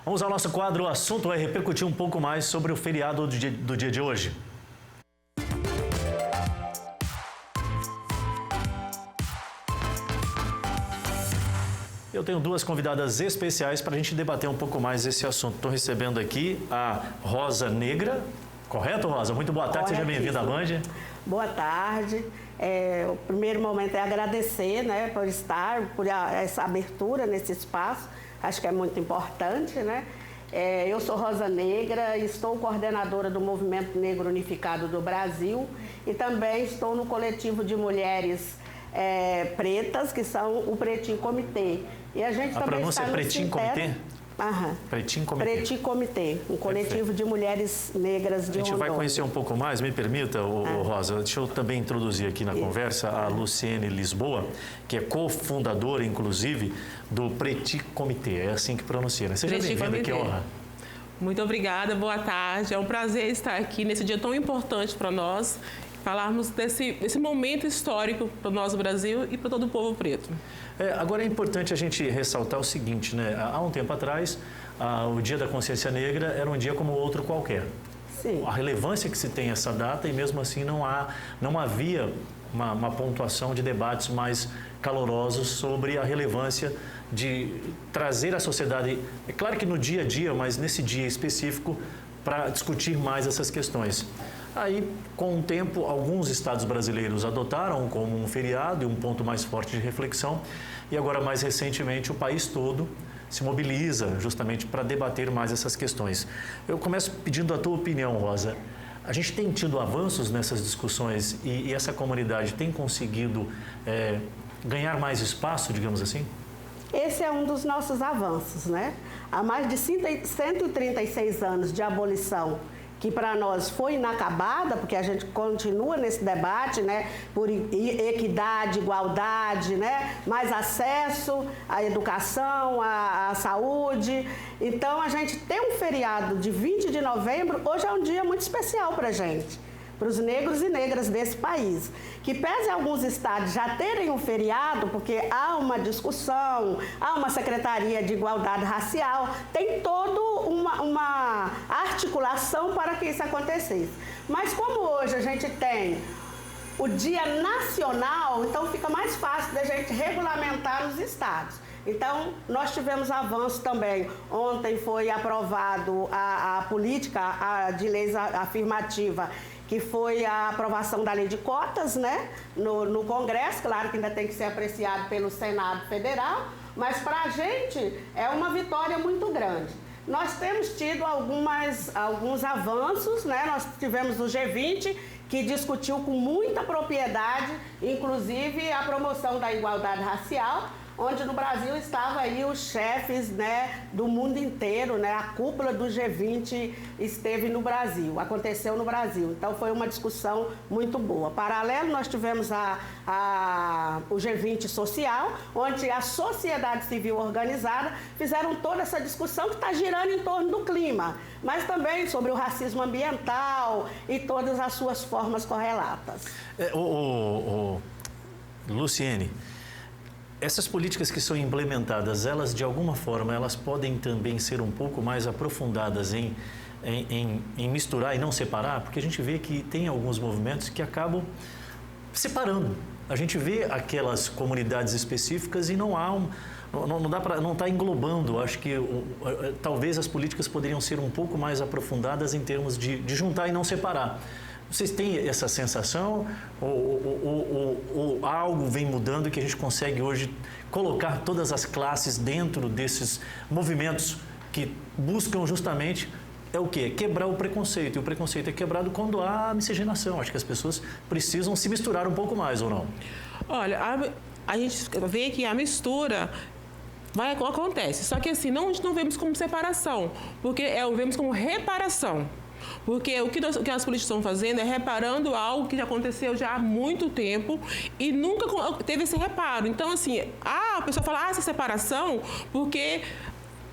Vamos ao nosso quadro. O assunto vai repercutir um pouco mais sobre o feriado do dia de hoje. Eu tenho duas convidadas especiais para a gente debater um pouco mais esse assunto. Estou recebendo aqui a Rosa Negra. Correto, Rosa? Muito boa tarde, seja bem-vinda à Band. Boa tarde. O primeiro momento é agradecer, né, por estar, por essa abertura nesse espaço. Acho que é muito importante, né? Eu sou Rosa Negra, estou coordenadora do Movimento Negro Unificado do Brasil e também estou no coletivo de mulheres pretas, que são o Pretinho Comitê. E a gente também pronúncia está é Pretinho Comitê? Aham. Pretinho Comitê. Pretinho Comitê, um coletivo de mulheres negras de Rondônia. A gente vai conhecer um pouco mais, me permita, Rosa, deixa eu também introduzir aqui na conversa a Luciene Lisboa, que é cofundadora, inclusive, do Pretinho Comitê, é assim que pronuncia, né? Seja bem-vinda, que honra. Muito obrigada, boa tarde, é um prazer estar aqui nesse dia tão importante para nós, falarmos desse momento histórico para o nosso Brasil e para todo o povo preto. Agora é importante a gente ressaltar o seguinte, né? Há um tempo atrás, o Dia da Consciência Negra era um dia como outro qualquer. Sim. A relevância que se tem essa data e mesmo assim não havia uma pontuação de debates mais calorosos sobre a relevância de trazer a sociedade, é claro que no dia a dia, mas nesse dia específico, para discutir mais essas questões. Aí, com o tempo, alguns estados brasileiros adotaram como um feriado e um ponto mais forte de reflexão. E agora, mais recentemente, o país todo se mobiliza justamente para debater mais essas questões. Eu começo pedindo a tua opinião, Rosa. A gente tem tido avanços nessas discussões e essa comunidade tem conseguido ganhar mais espaço, digamos assim? Esse é um dos nossos avanços, né? Há mais de 136 anos de abolição, que para nós foi inacabada, porque a gente continua nesse debate, né, por equidade, igualdade, né, mais acesso à educação, à saúde. Então, a gente tem um feriado de 20 de novembro, hoje é um dia muito especial para a gente, para os negros e negras desse país. Que pese alguns estados já terem um feriado, porque há uma discussão, há uma Secretaria de Igualdade Racial, tem toda uma articulação para que isso acontecesse. Mas como hoje a gente tem o Dia Nacional, então fica mais fácil da gente regulamentar os estados. Então, nós tivemos avanço também. Ontem foi aprovado a política de leis afirmativa, que foi a aprovação da lei de cotas, né, no Congresso. Claro que ainda tem que ser apreciado pelo Senado Federal, mas para a gente é uma vitória muito grande. Nós temos tido alguns avanços, né? Nós tivemos o G20, que discutiu com muita propriedade, inclusive a promoção da igualdade racial, onde no Brasil estavam aí os chefes, né, do mundo inteiro, né, a cúpula do G20 esteve no Brasil, aconteceu no Brasil. Então foi uma discussão muito boa. Paralelo, nós tivemos o G20 social, onde a sociedade civil organizada fizeram toda essa discussão que está girando em torno do clima, mas também sobre o racismo ambiental e todas as suas formas correlatas. Luciene, essas políticas que são implementadas, elas de alguma forma, elas podem também ser um pouco mais aprofundadas em misturar e não separar? Porque a gente vê que tem alguns movimentos que acabam separando. A gente vê aquelas comunidades específicas e não está englobando. Acho que talvez as políticas poderiam ser um pouco mais aprofundadas em termos de juntar e não separar. Vocês têm essa sensação ou algo vem mudando que a gente consegue hoje colocar todas as classes dentro desses movimentos que buscam justamente o quê? Quebrar o preconceito. E o preconceito é quebrado quando há miscigenação. Acho que as pessoas precisam se misturar um pouco mais, ou não? Olha, a gente vê que a mistura acontece. Só que assim, não vemos como separação, porque vemos como reparação. Porque o que as políticas estão fazendo é reparando algo que já aconteceu já há muito tempo e nunca teve esse reparo. Então, assim, a pessoa fala, essa separação, porque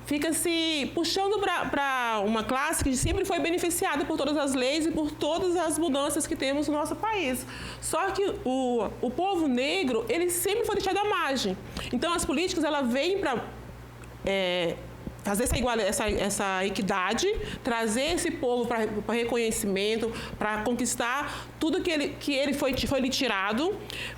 fica se puxando para uma classe que sempre foi beneficiada por todas as leis e por todas as mudanças que temos no nosso país. Só que o povo negro, ele sempre foi deixado à margem. Então, as políticas, elas vêm para fazer essa equidade, trazer esse povo para reconhecimento, para conquistar tudo que ele foi lhe tirado.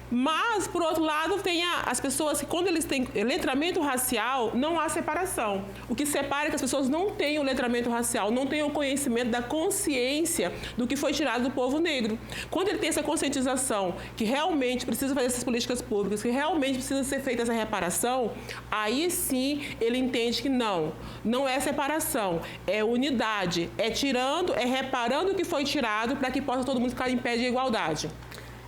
Mas, por outro lado, tem as pessoas que, quando eles têm letramento racial, não há separação. O que separa é que as pessoas não têm o letramento racial, não têm o conhecimento da consciência do que foi tirado do povo negro. Quando ele tem essa conscientização que realmente precisa fazer essas políticas públicas, que realmente precisa ser feita essa reparação, aí sim ele entende que não é separação, é unidade, é reparando o que foi tirado para que possa todo mundo ficar em pé de igualdade.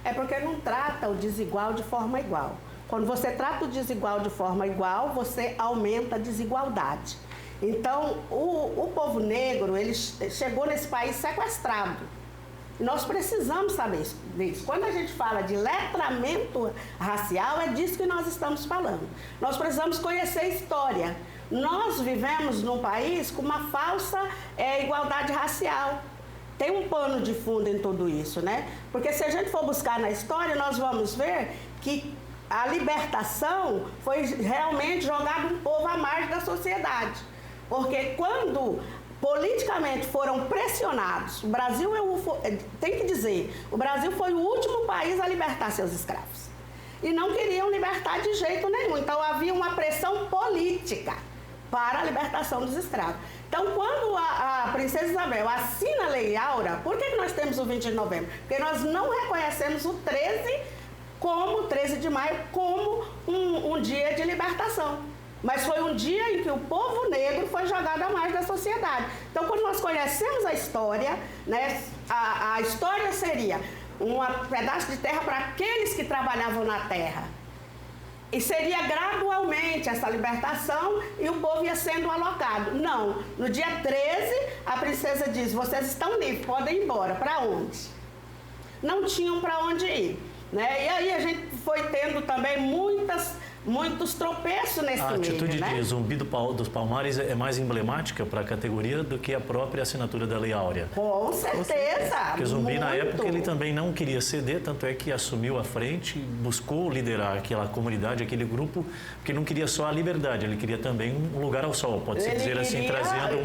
É porque não trata o desigual de forma igual. Quando você trata o desigual de forma igual, você aumenta a desigualdade. Então, o povo negro, ele chegou nesse país sequestrado. Nós precisamos saber disso. Quando a gente fala de letramento racial, é disso que nós estamos falando. Nós precisamos conhecer a história. Nós vivemos num país com uma falsa igualdade racial. Tem um pano de fundo em tudo isso, né? Porque se a gente for buscar na história, nós vamos ver que a libertação foi realmente jogar um povo à margem da sociedade. Porque quando politicamente foram pressionados, o Brasil tem que dizer, o Brasil foi o último país a libertar seus escravos. E não queriam libertar de jeito nenhum. Então havia uma pressão política para a libertação dos escravos. Então, quando a princesa Isabel assina a Lei Áurea, por que nós temos o 20 de novembro? Porque nós não reconhecemos o 13 de maio como um dia de libertação. Mas foi um dia em que o povo negro foi jogado à margem da sociedade. Então, quando nós conhecemos a história, né, a história seria um pedaço de terra para aqueles que trabalhavam na terra. E seria gradualmente essa libertação e o povo ia sendo alocado. Não, no dia 13, a princesa diz, vocês estão livres, podem ir embora. Para onde? Não tinham para onde ir. Né? E aí a gente foi tendo também muitos tropeços nesse meio. A atitude de Zumbi dos Palmares é mais emblemática para a categoria do que a própria assinatura da Lei Áurea. Com certeza. Porque Zumbi, na época, ele também não queria ceder, tanto é que assumiu a frente, buscou liderar aquela comunidade, aquele grupo, porque não queria só a liberdade, ele queria também um lugar ao sol, pode-se dizer assim, trazendo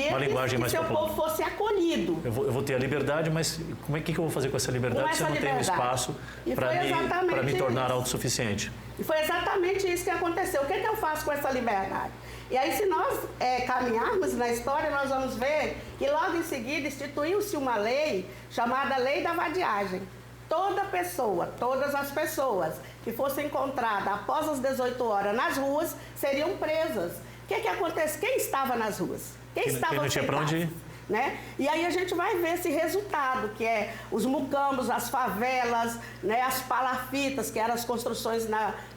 uma linguagem mais popular. Que seu povo fosse acolhido. Eu vou ter a liberdade, mas que eu vou fazer com essa liberdade se eu não tenho espaço para me tornar autossuficiente? E foi exatamente isso que aconteceu. O que eu faço com essa liberdade? E aí, se nós caminharmos na história, nós vamos ver que logo em seguida instituiu-se uma lei chamada Lei da Vadiagem. Todas as pessoas que fossem encontradas após as 18 horas nas ruas seriam presas. O que acontece? Quem estava nas ruas? Quem não tinha para onde ir? Né? E aí a gente vai ver esse resultado, que é os mucambos, as favelas, né? As palafitas, que eram as construções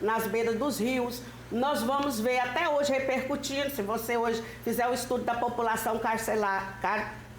nas beiras dos rios. Nós vamos ver até hoje repercutindo, se você hoje fizer o estudo da população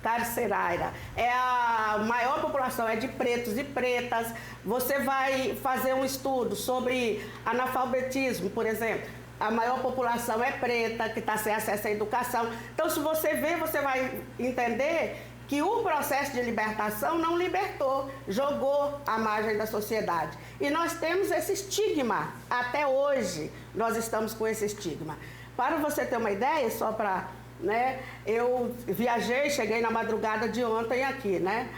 carcerária, a maior população é de pretos e pretas. Você vai fazer um estudo sobre analfabetismo, por exemplo. A maior população é preta, que está sem acesso à educação. Então, se você ver, você vai entender que o processo de libertação não libertou, jogou à margem da sociedade. E nós temos esse estigma, até hoje nós estamos com esse estigma. Para você ter uma ideia, só para... né, eu viajei, cheguei na madrugada de ontem aqui, né?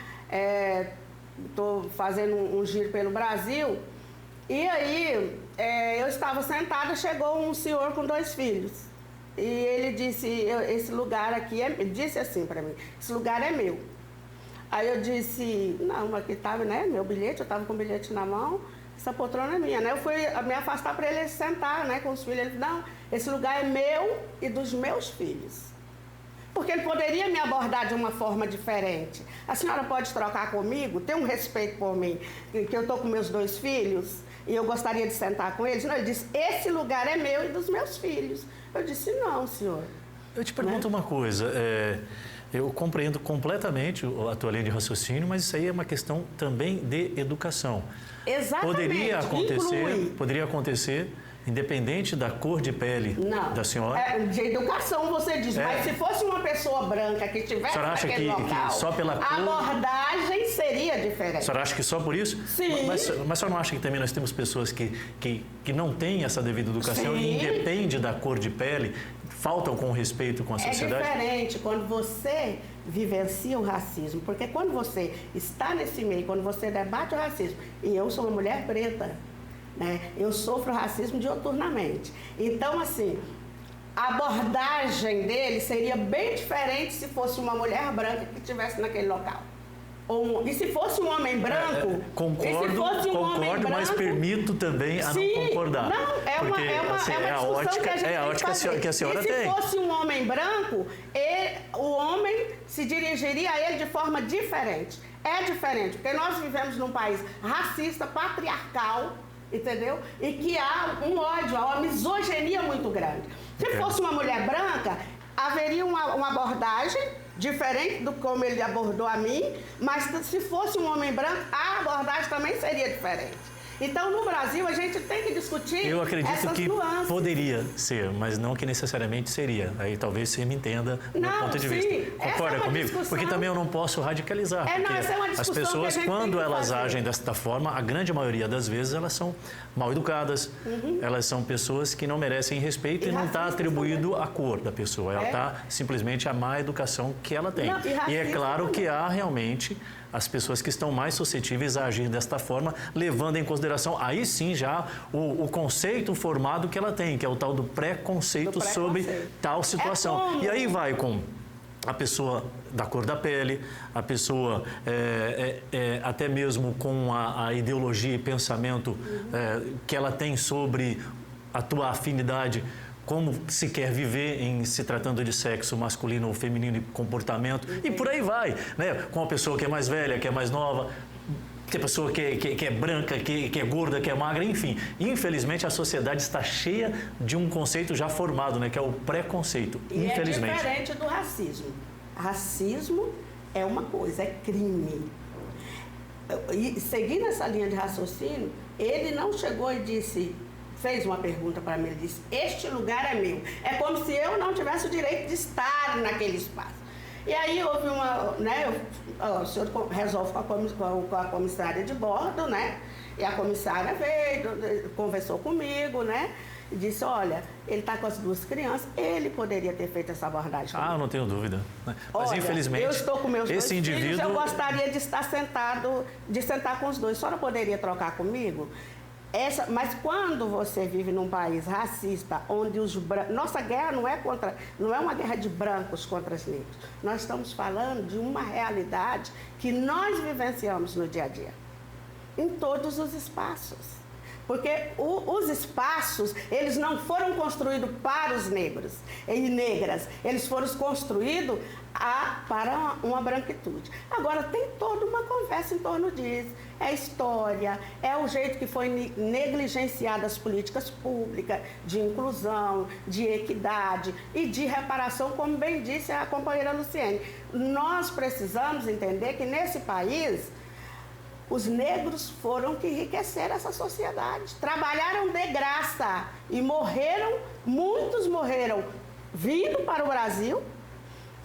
Estou fazendo um giro pelo Brasil. E aí, eu estava sentada, chegou um senhor com 2 filhos. E ele disse, esse lugar aqui disse assim para mim, esse lugar é meu. Aí eu disse, não, aqui estava, né, meu bilhete, eu estava com o bilhete na mão, essa poltrona é minha, né? Eu fui me afastar para ele sentar, né, com os filhos. Ele disse, não, esse lugar é meu e dos meus filhos. Porque ele poderia me abordar de uma forma diferente. A senhora pode trocar comigo, ter um respeito por mim, que eu estou com meus 2 filhos, e eu gostaria de sentar com eles? Não, ele disse, esse lugar é meu e dos meus filhos. Eu disse, não, senhor. Eu te pergunto uma coisa, eu compreendo completamente a tua linha de raciocínio, mas isso aí é uma questão também de educação. Exatamente. Poderia acontecer Independente da cor de pele da senhora? De educação você diz, mas se fosse uma pessoa branca que tivesse naquele local, que só pela cor... a abordagem seria diferente. A senhora acha que só por isso? Sim. Mas a senhora não acha que também nós temos pessoas que não têm essa devida educação e independe da cor de pele, faltam com respeito com a sociedade? É diferente quando você vivencia o racismo, porque quando você está nesse meio, quando você debate o racismo, e eu sou uma mulher preta, né? Eu sofro racismo diuturnamente. Então, assim, a abordagem dele seria bem diferente se fosse uma mulher branca que estivesse naquele local. E se fosse um homem branco... Concordo, mas permito também a não concordar. Não, é uma discussão que a gente tem que fazer. Que a senhora tem. E se fosse um homem branco, o homem se dirigiria a ele de forma diferente. É diferente, porque nós vivemos num país racista, patriarcal, entendeu? E que há um ódio, há uma misoginia muito grande. Se fosse uma mulher branca, haveria uma abordagem diferente do como ele abordou a mim, mas se fosse um homem branco, a abordagem também seria diferente. Então, no Brasil, a gente tem que discutir. Eu acredito que nuances. Poderia ser, mas não que necessariamente seria. Aí talvez você me entenda do meu ponto de vista. Concorda comigo? Discussão... Porque também eu não posso radicalizar. Essa é uma discussão as pessoas, quando elas fazer. agem desta forma, a grande maioria das vezes elas são mal educadas, elas são pessoas que não merecem respeito e não está atribuído a cor da pessoa. Ela está simplesmente a má educação que ela tem. E é claro que há realmente as pessoas que estão mais suscetíveis a agir desta forma, levando em consideração, aí sim, já o conceito formado que ela tem, que é o tal do preconceito sobre tal situação. E aí vai com a pessoa da cor da pele, a pessoa até mesmo com a ideologia e pensamento que ela tem sobre a tua afinidade, como se quer viver em se tratando de sexo masculino ou feminino e comportamento, e por aí vai, né? Com a pessoa que é mais velha, que é mais nova, tem pessoa que é branca, que é gorda, que é magra, enfim. Infelizmente, a sociedade está cheia de um conceito já formado, né? Que é o preconceito, infelizmente. É diferente do racismo. Racismo é uma coisa, é crime. E seguindo essa linha de raciocínio, ele não chegou e fez uma pergunta para mim, ele disse, este lugar é meu. É como se eu não tivesse o direito de estar naquele espaço. E aí houve o senhor resolve com a comissária de bordo, né? E a comissária veio, conversou comigo, né? E disse, olha, ele está com as duas crianças, ele poderia ter feito essa abordagem comigo. Eu não tenho dúvida. Mas olha, infelizmente, eu estou com meus dois indivíduo... filhos, eu gostaria de estar sentar com os dois. A senhora poderia trocar comigo? Mas quando você vive num país racista, onde os brancos... Nossa guerra não é uma guerra de brancos contra os negros. Nós estamos falando de uma realidade que nós vivenciamos no dia a dia, em todos os espaços. Porque os espaços, eles não foram construídos para os negros e negras, eles foram construídos para uma branquitude. Agora, tem toda uma conversa em torno disso. É história, é o jeito que foi negligenciadas as políticas públicas de inclusão, de equidade e de reparação, como bem disse a companheira Luciene. Nós precisamos entender que nesse país, os negros foram que enriqueceram essa sociedade, trabalharam de graça e muitos morreram vindo para o Brasil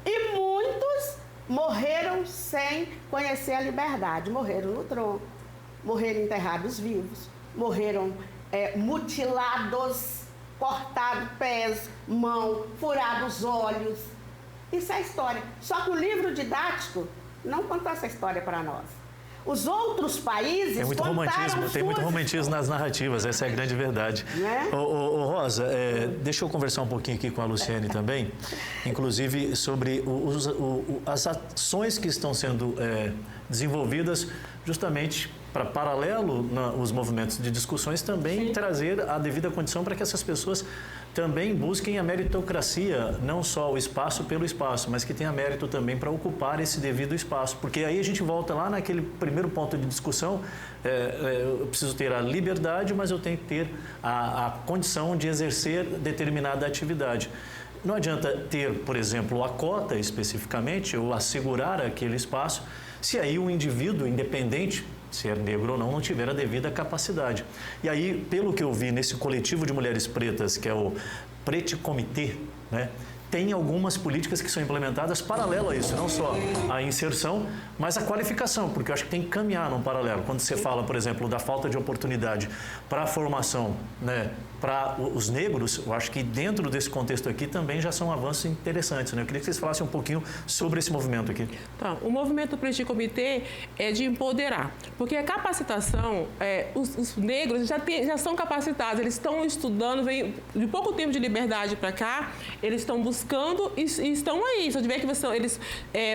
e muitos morreram sem conhecer a liberdade, morreram no tronco, morreram enterrados vivos, morreram mutilados, cortados pés, mão, furados olhos. Isso é história. Só que o livro didático não contou essa história para nós. Os outros países tem muito romantismo nas narrativas, essa é a grande verdade. Né? Rosa, deixa eu conversar um pouquinho aqui com a Luciene também, inclusive sobre as ações que estão sendo desenvolvidas justamente para, paralelo os movimentos de discussões, também trazer a devida condição para que essas pessoas também busquem a meritocracia, não só o espaço pelo espaço, mas que tenha mérito também para ocupar esse devido espaço. Porque aí a gente volta lá naquele primeiro ponto de discussão, eu preciso ter a liberdade, mas eu tenho que ter a condição de exercer determinada atividade. Não adianta ter, por exemplo, a cota especificamente, ou assegurar aquele espaço, se aí o indivíduo, independente se é negro ou não tiver a devida capacidade. E aí, pelo que eu vi nesse coletivo de mulheres pretas, que é o Petit Comité, né, tem algumas políticas que são implementadas paralelo a isso, não só a inserção, mas a qualificação, porque eu acho que tem que caminhar num paralelo. Quando você fala, por exemplo, da falta de oportunidade para a formação, né, para os negros, eu acho que dentro desse contexto aqui também já são avanços interessantes, né? Eu queria que vocês falassem um pouquinho sobre esse movimento aqui. Tá, o movimento Petit Comité é de empoderar, porque a capacitação, os negros já são capacitados, eles estão estudando, vem de pouco tempo de liberdade para cá, eles estão buscando e estão aí. Só de ver que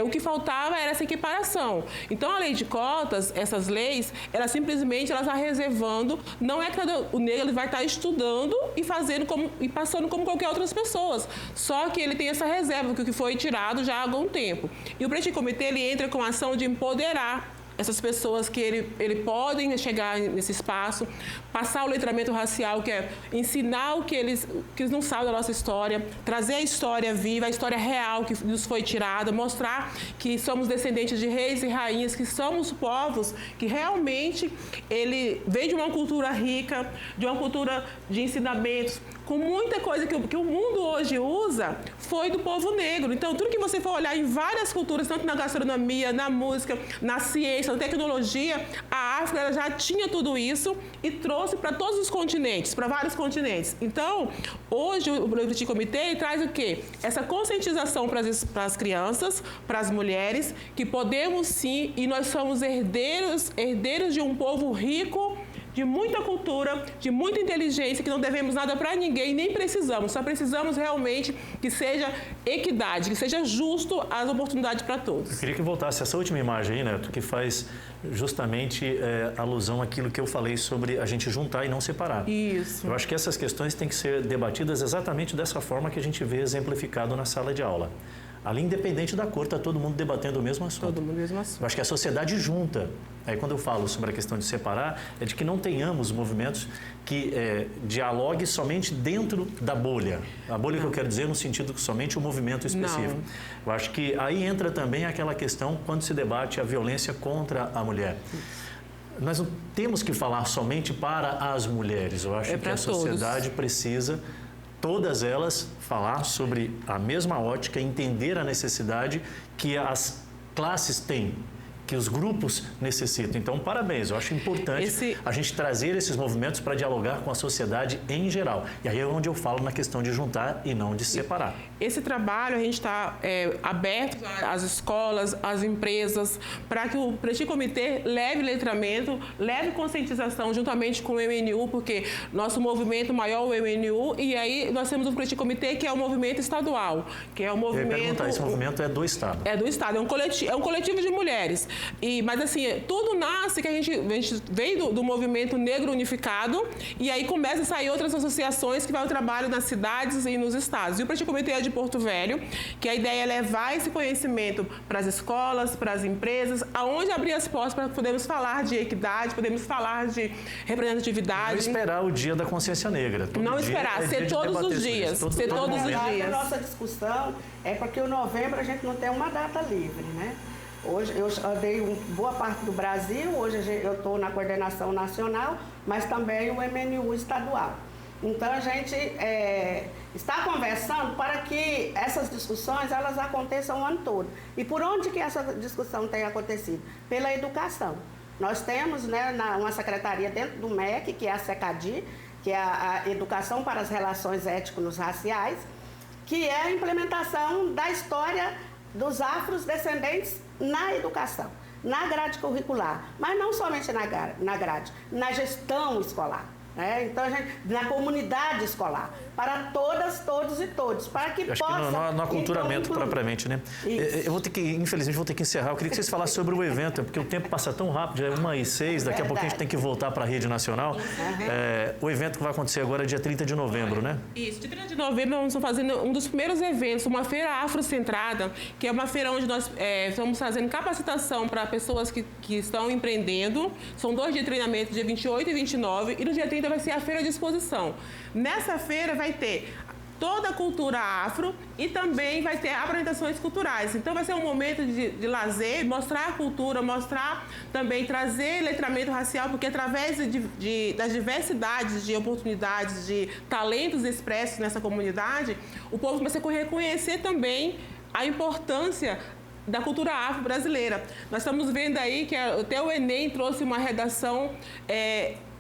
o que faltava era essa equiparação. Então, a lei de cotas, essas leis, elas simplesmente elas estão reservando, não é que o negro ele vai estar estudando e fazendo e passando como qualquer outras pessoas. Só que ele tem essa reserva, que foi tirado já há algum tempo. E o Petit Comité ele entra com a ação de empoderar essas pessoas que ele podem chegar nesse espaço, passar o letramento racial, que é ensinar o que eles não sabem da nossa história, trazer a história viva, a história real que nos foi tirada, mostrar que somos descendentes de reis e rainhas, que somos povos que realmente ele vem de uma cultura rica, de uma cultura de ensinamentos, com muita coisa que o mundo hoje usa, foi do povo negro. Então, tudo que você for olhar em várias culturas, tanto na gastronomia, na música, na ciência, na tecnologia, a África ela já tinha tudo isso e trouxe para todos os continentes, para vários continentes. Então, hoje, o Petit Comité traz o quê? Essa conscientização para as crianças, para as mulheres, que podemos sim, e nós somos herdeiros de um povo rico, de muita cultura, de muita inteligência, que não devemos nada para ninguém, nem precisamos. Só precisamos realmente que seja equidade, que seja justo as oportunidades para todos. Eu queria que voltasse essa última imagem aí, Neto, que faz justamente alusão àquilo que eu falei sobre a gente juntar e não separar. Isso. Eu acho que essas questões têm que ser debatidas exatamente dessa forma que a gente vê exemplificado na sala de aula. Ali, independente da cor, está todo mundo debatendo o mesmo assunto. Todo mundo mesmo assunto. Eu acho que a sociedade junta. Aí, quando eu falo sobre a questão de separar, é de que não tenhamos movimentos que dialoguem somente dentro da bolha. A bolha que eu quero dizer no sentido que somente o movimento específico. Não. Eu acho que aí entra também aquela questão quando se debate a violência contra a mulher. Nós não temos que falar somente para as mulheres. Eu acho que a sociedade precisa, todas elas, falar sobre a mesma ótica, entender a necessidade que as classes têm, que os grupos necessitam. Então, parabéns. Eu acho importante a gente trazer esses movimentos para dialogar com a sociedade em geral. E aí é onde eu falo na questão de juntar e não de separar. Esse trabalho, a gente está aberto às escolas, às empresas, para que o Petit Comité leve letramento, leve conscientização juntamente com o MNU, porque nosso movimento maior é o MNU, e aí nós temos o Petit Comité, que é o movimento estadual, que é o movimento... Eu ia perguntar, esse movimento é do Estado? É do Estado, é um coletivo de mulheres. Mas assim, tudo nasce que a gente veio do movimento negro unificado, e aí começa a sair outras associações que vai ao trabalho nas cidades e nos estados. E o Petit Comité é de Porto Velho, que a ideia é levar esse conhecimento para as escolas, para as empresas, aonde abrir as portas para podermos falar de equidade, podemos falar de representatividade. Não esperar o dia da consciência negra. Não esperar, ser todos os dias. Ser todos os dias. A nossa discussão é porque o novembro a gente não tem uma data livre, né? Hoje eu andei boa parte do Brasil, hoje eu estou na coordenação nacional, mas também o MNU estadual. Então a gente está conversando para que essas discussões elas aconteçam o ano todo. E por onde que essa discussão tem acontecido? Pela educação. Nós temos, né, uma secretaria dentro do MEC, que é a SECADI, que é a Educação para as Relações Étnico-Raciais, que é a implementação da história dos afrodescendentes na educação, na grade curricular, mas não somente na grade, na gestão escolar. Então, na comunidade escolar, para todas, todos e todos, para que possa... Acho que no aculturamento propriamente, né? Eu vou ter que, infelizmente, vou ter que encerrar. Eu queria que vocês falassem sobre o evento, porque o tempo passa tão rápido, já é 1h06, daqui a pouco a gente tem que voltar para a rede nacional. O evento que vai acontecer agora é dia 30 de novembro, né? Isso, dia 30 de novembro nós estamos fazendo um dos primeiros eventos, uma feira afrocentrada, que é uma feira onde nós estamos fazendo capacitação para pessoas que estão empreendendo. São 2 dias de treinamento, dia 28 e 29, e no dia 30 vai ser a feira de exposição. Nessa feira vai ter toda a cultura afro e também vai ter apresentações culturais. Então vai ser um momento de lazer, mostrar a cultura, mostrar também, trazer letramento racial, porque através das diversidades de oportunidades, de talentos expressos nessa comunidade, o povo começa a reconhecer também a importância da cultura afro-brasileira. Nós estamos vendo aí que até o Enem trouxe uma redação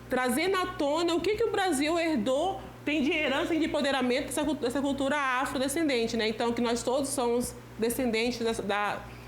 trazendo à tona o que o Brasil herdou, tem de herança e de empoderamento dessa cultura afrodescendente, né? Então, que nós todos somos descendentes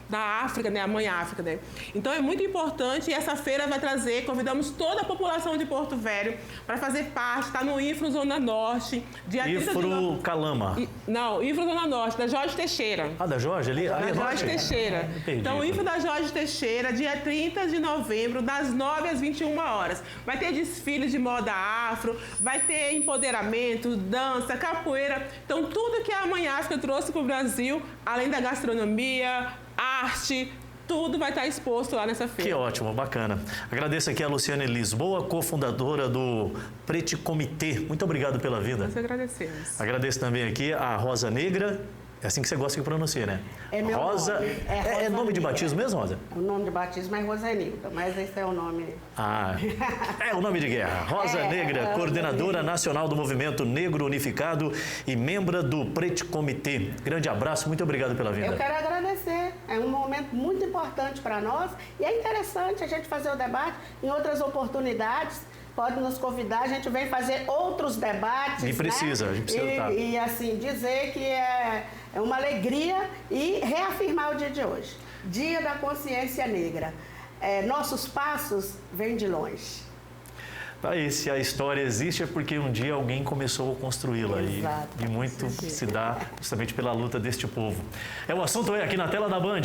da África, né? A mãe África, né? Então, é muito importante e essa feira vai trazer, convidamos toda a população de Porto Velho para fazer parte, está no IFRO Zona Norte. IFRO Calama. Não, IFRO Zona Norte, da Jorge Teixeira. Ah, da Jorge ali? Da Jorge Teixeira. Então, o IFRO da Jorge Teixeira, dia 30 de novembro, das 9 às 21 horas. Vai ter desfile de moda afro, vai ter empoderamento, dança, capoeira. Então, tudo que a Mãe África trouxe para o Brasil, além da gastronomia, arte, tudo vai estar exposto lá nessa feira. Que ótimo, bacana. Agradeço aqui a Luciane Lisboa, cofundadora do Petit Comité. Muito obrigado pela vinda. Nós agradecemos. Agradeço também aqui a Rosa Negra. É assim que você gosta que pronuncia, né? É meu Rosa. nome. É nome de batismo mesmo, Rosa? O nome de batismo é Rosenilda, mas esse é o nome. Ah, é o nome de guerra. Rosa Negra, coordenadora nacional do Movimento Negro Unificado e membro do Petit Comité. Grande abraço, muito obrigado pela vinda. Eu quero agradecer. É um momento muito importante para nós e é interessante a gente fazer o debate em outras oportunidades. Pode nos convidar, a gente vem fazer outros debates. E precisa, né? A gente precisa estar. E assim, dizer que é uma alegria e reafirmar o dia de hoje. Dia da Consciência Negra. Nossos passos vêm de longe. Aí, se a história existe é porque um dia alguém começou a construí-la e muito se dá justamente pela luta deste povo. É o assunto aqui na tela da Band.